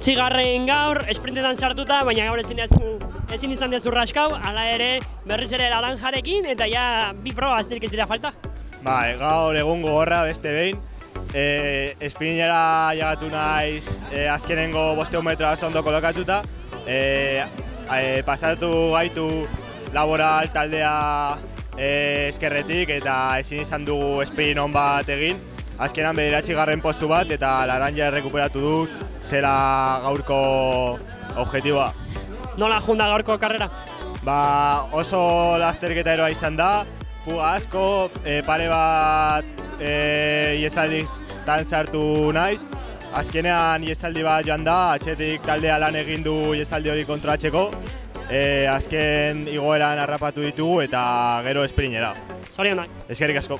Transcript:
bederatzigarren gaur, esprintetan sartuta, baina gaur ezin izan dezu raskau, hala ere berriz ere laranjarekin, eta ja bi proba azterik ez dira falta. Gaur egun gogorra beste behin. Esprinera llegatu naiz azkenengo 500 metroa ondo kolokatuta. Pasatu gaitu laboral taldea eskerretik eta ezin izan dugu sprint on bat egin. Azkenan 9. postu bat eta laranja errekuperatu dut zela gaurko objektiboa. Nola junda gaurko karrera? Oso lasterketa eroa izan da, fuga asko, pare bat iesalditan sartu naiz. Azkenean iesaldi bat joan da, atxetik taldea lan egin du iesaldi hori kontrolatzeko. Azken igoeran harrapatu ditugu eta gero esprinera. Zorionak. Eskerrik asko.